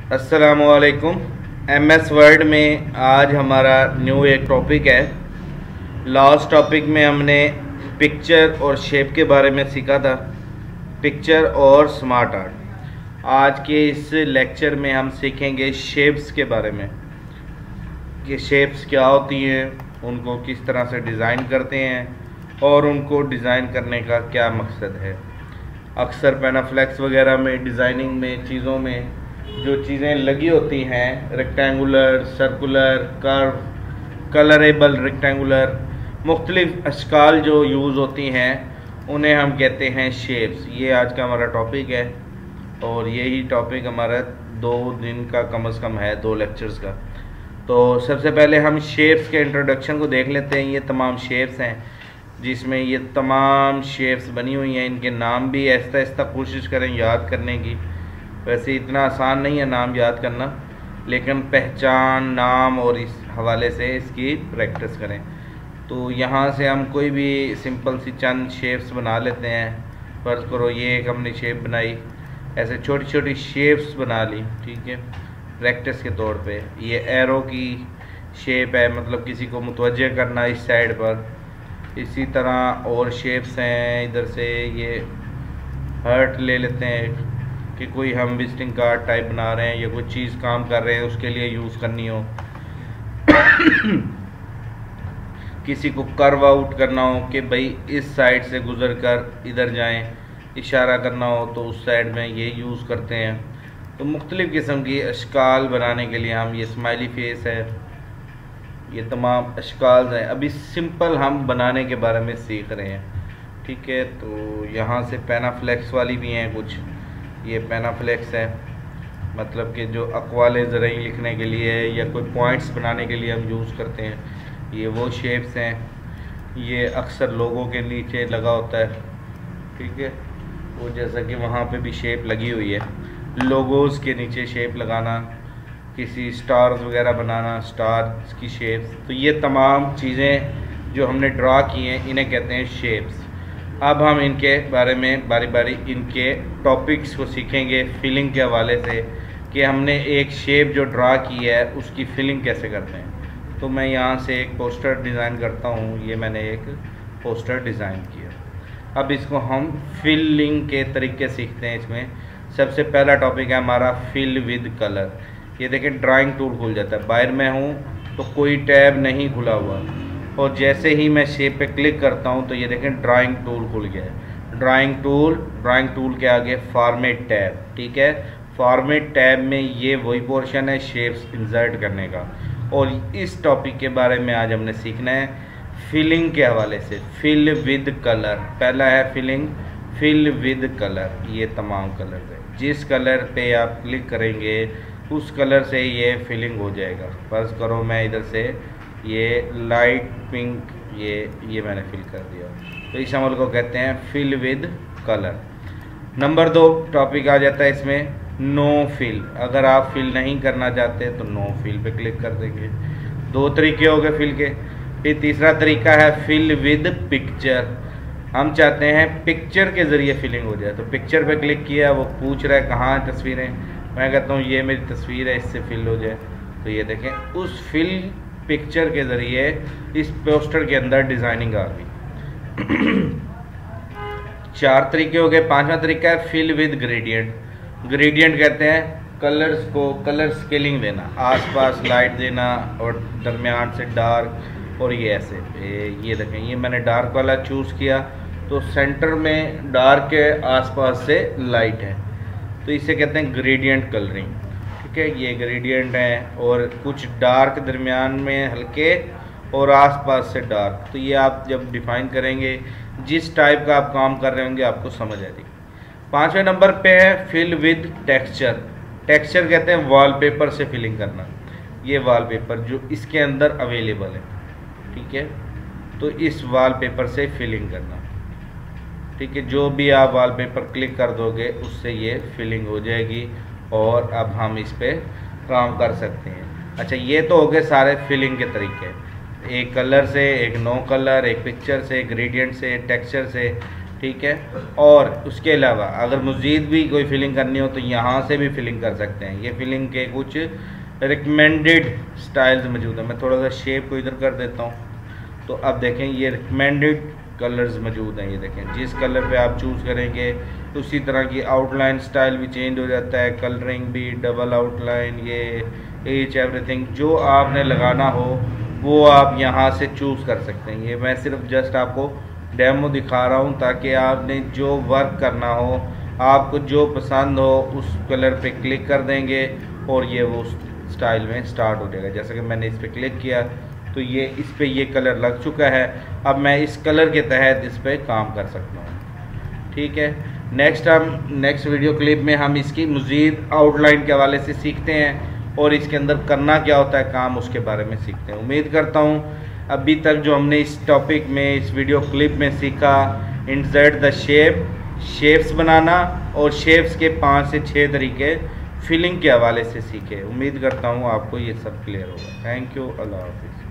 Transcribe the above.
अस्सलामुअलैकुम। MS word में आज हमारा न्यू एक टॉपिक है। लास्ट टॉपिक में हमने पिक्चर और शेप के बारे में सीखा था, पिक्चर और स्मार्ट आर्ट। आज के इस लेक्चर में हम सीखेंगे शेप्स के बारे में कि शेप्स क्या होती हैं, उनको किस तरह से डिज़ाइन करते हैं और उनको डिज़ाइन करने का क्या मकसद है। अक्सर पेनाफ्लेक्स वगैरह में डिज़ाइनिंग में चीज़ों में जो चीज़ें लगी होती हैं, rectangular, circular, curve, colourable rectangular, मुख्तलिफ अशकाल जो यूज़ होती हैं उन्हें हम कहते हैं शेप्स। ये आज का हमारा टॉपिक है और यही टॉपिक हमारा 2 दिन का कम से कम है, 2 लेक्चर्स का। तो सबसे पहले हम शेप्स के इंट्रोडक्शन को देख लेते हैं। ये तमाम शेप्स हैं जिसमें ये तमाम शेप्स बनी हुई हैं। इनके नाम भी आहिस्ता आहिस्ता कोशिश करें याद करने की। वैसे इतना आसान नहीं है नाम याद करना, लेकिन पहचान, नाम और इस हवाले से इसकी प्रैक्टिस करें। तो यहाँ से हम कोई भी सिंपल सी चंद शेप्स बना लेते हैं। फ़र्ज़ करो ये एक हमने शेप बनाई, ऐसे छोटी छोटी शेप्स बना ली, ठीक है, प्रैक्टिस के तौर पे। ये एरो की शेप है, मतलब किसी को मुतवज्जे करना इस साइड पर। इसी तरह और शेप्स हैं, इधर से ये हर्ट ले लेते हैं कि कोई हम विजिटिंग कार्ड टाइप बना रहे हैं या कोई चीज़ काम कर रहे हैं उसके लिए यूज़ करनी हो। किसी को कर्व आउट करना हो कि भाई इस साइड से गुजर कर इधर जाएं, इशारा करना हो तो उस साइड में ये यूज़ करते हैं। तो मुख्तलिफ़ किस्म की अशकाल बनाने के लिए हम, ये स्माइली फेस है, ये तमाम अशकाल हैं। अभी सिंपल हम बनाने के बारे में सीख रहे हैं, ठीक है। तो यहाँ से पेनाफ्लेक्स वाली भी हैं कुछ। ये पेनाफ्लेक्स है, मतलब कि जो अक़वाले ज़रई लिखने के लिए या कोई पॉइंट्स बनाने के लिए हम यूज़ करते हैं। ये वो शेप्स हैं। ये अक्सर लोगों के नीचे लगा होता है, ठीक है, वो जैसा कि वहाँ पे भी शेप लगी हुई है। लोगोज़ के नीचे शेप लगाना, किसी स्टार्स वगैरह बनाना, स्टार्स की शेप्स। तो ये तमाम चीज़ें जो हमने ड्रा की हैं इन्हें कहते हैं शेप्स। अब हम इनके बारे में बारी बारी इनके टॉपिक्स को सीखेंगे फिलिंग के हवाले से कि हमने एक शेप जो ड्रा की है उसकी फिलिंग कैसे करते हैं। तो मैं यहाँ से एक पोस्टर डिज़ाइन करता हूँ। ये मैंने एक पोस्टर डिज़ाइन किया। अब इसको हम फिलिंग के तरीके सीखते हैं। इसमें सबसे पहला टॉपिक है हमारा फिल विद कलर। ये देखें ड्राइंग टूल खुल जाता है। बाहर में हूँ तो कोई टैब नहीं खुला हुआ और जैसे ही मैं शेप पे क्लिक करता हूँ तो ये देखें ड्राइंग टूल खुल गया है। ड्राइंग टूल के आगे फॉर्मेट टैब, ठीक है। फॉर्मेट टैब में ये वही पोर्शन है शेप्स इंसर्ट करने का। और इस टॉपिक के बारे में आज हमने सीखना है फिलिंग के हवाले से। फिल विद कलर पहला है फिलिंग, फिल विद कलर। ये तमाम कलर है, जिस कलर पे आप क्लिक करेंगे उस कलर से ये फिलिंग हो जाएगा। फर्ज करो मैं इधर से ये लाइट पिंक ये मैंने फिल कर दिया, तो इस अमल को कहते हैं fill with colour. Number 2 topic आ जाता है इसमें नो फिल। अगर आप फिल नहीं करना चाहते तो नो फिल पे क्लिक कर देंगे। 2 तरीके हो गए फिल के। फिर तीसरा तरीका है फिल विद पिक्चर। हम चाहते हैं पिक्चर के ज़रिए फिलिंग हो जाए, तो पिक्चर पे क्लिक किया, वो पूछ रहा है कहाँ है तस्वीरें, मैं कहता हूँ ये मेरी तस्वीर है, इससे फिल हो जाए। तो ये देखें उस फिल पिक्चर के ज़रिए इस पोस्टर के अंदर डिज़ाइनिंग आ गई। 4 तरीके हो गए। 5वां तरीका है फिल विद ग्रेडियंट। ग्रेडियंट कहते हैं कलर्स को कलर स्केलिंग देना, आसपास लाइट देना और दरमियान से डार्क। और ये ऐसे ये देखें ये मैंने डार्क वाला चूज़ किया तो सेंटर में डार्क के आसपास से लाइट है, तो इसे कहते हैं ग्रेडियंट कलरिंग, ठीक है। ये ग्रेडियंट है और कुछ डार्क दरमियान में हल्के और आसपास से डार्क। तो ये आप जब डिफ़ाइन करेंगे जिस टाइप का आप काम कर रहे होंगे आपको समझ आएगी। 5वें नंबर पे है फिल विद टेक्सचर। टेक्सचर कहते हैं वॉलपेपर से फिलिंग करना। ये वॉलपेपर जो इसके अंदर अवेलेबल है, ठीक है, तो इस वॉलपेपर से फिलिंग करना, ठीक है। जो भी आप वॉलपेपर क्लिक कर दोगे उससे ये फिलिंग हो जाएगी और अब हम इस पे काम कर सकते हैं। अच्छा, ये तो हो गए सारे फिलिंग के तरीके, एक कलर से, एक नो कलर, एक पिक्चर से, ग्रेडियंट से, टेक्सचर से। ठीक है। और उसके अलावा अगर मज़ीद भी कोई फिलिंग करनी हो तो यहाँ से भी फिलिंग कर सकते हैं। ये फिलिंग के कुछ रिकमेंडेड स्टाइल्स मौजूद हैं। मैं थोड़ा सा शेप को इधर कर देता हूँ। तो अब देखें ये रिकमेंडेड कलर्स मौजूद हैं। ये देखें जिस कलर पे आप चूज़ करेंगे तो उसी तरह की आउटलाइन स्टाइल भी चेंज हो जाता है, कलरिंग भी, डबल आउटलाइन, ये एच एवरीथिंग जो आपने लगाना हो वो आप यहाँ से चूज़ कर सकते हैं। ये मैं सिर्फ जस्ट आपको डेमो दिखा रहा हूँ ताकि आपने जो वर्क करना हो, आपको जो पसंद हो उस कलर पे क्लिक कर देंगे और ये वो स्टाइल में स्टार्ट हो जाएगा। जैसे कि मैंने इस पर क्लिक किया तो ये इस पे ये कलर लग चुका है। अब मैं इस कलर के तहत इस पर काम कर सकता हूँ, ठीक है। नेक्स्ट वीडियो क्लिप में हम इसकी मज़ीद आउटलाइन के हवाले से सीखते हैं और इसके अंदर करना क्या होता है काम, उसके बारे में सीखते हैं। उम्मीद करता हूँ अभी तक जो हमने इस टॉपिक में, इस वीडियो क्लिप में सीखा, इंसर्ट द शेप्स बनाना और शेप्स के 5 से 6 तरीके फिलिंग के हवाले से सीखे। उम्मीद करता हूँ आपको ये सब क्लियर होगा। थैंक यू, अल्लाह हाफिज़।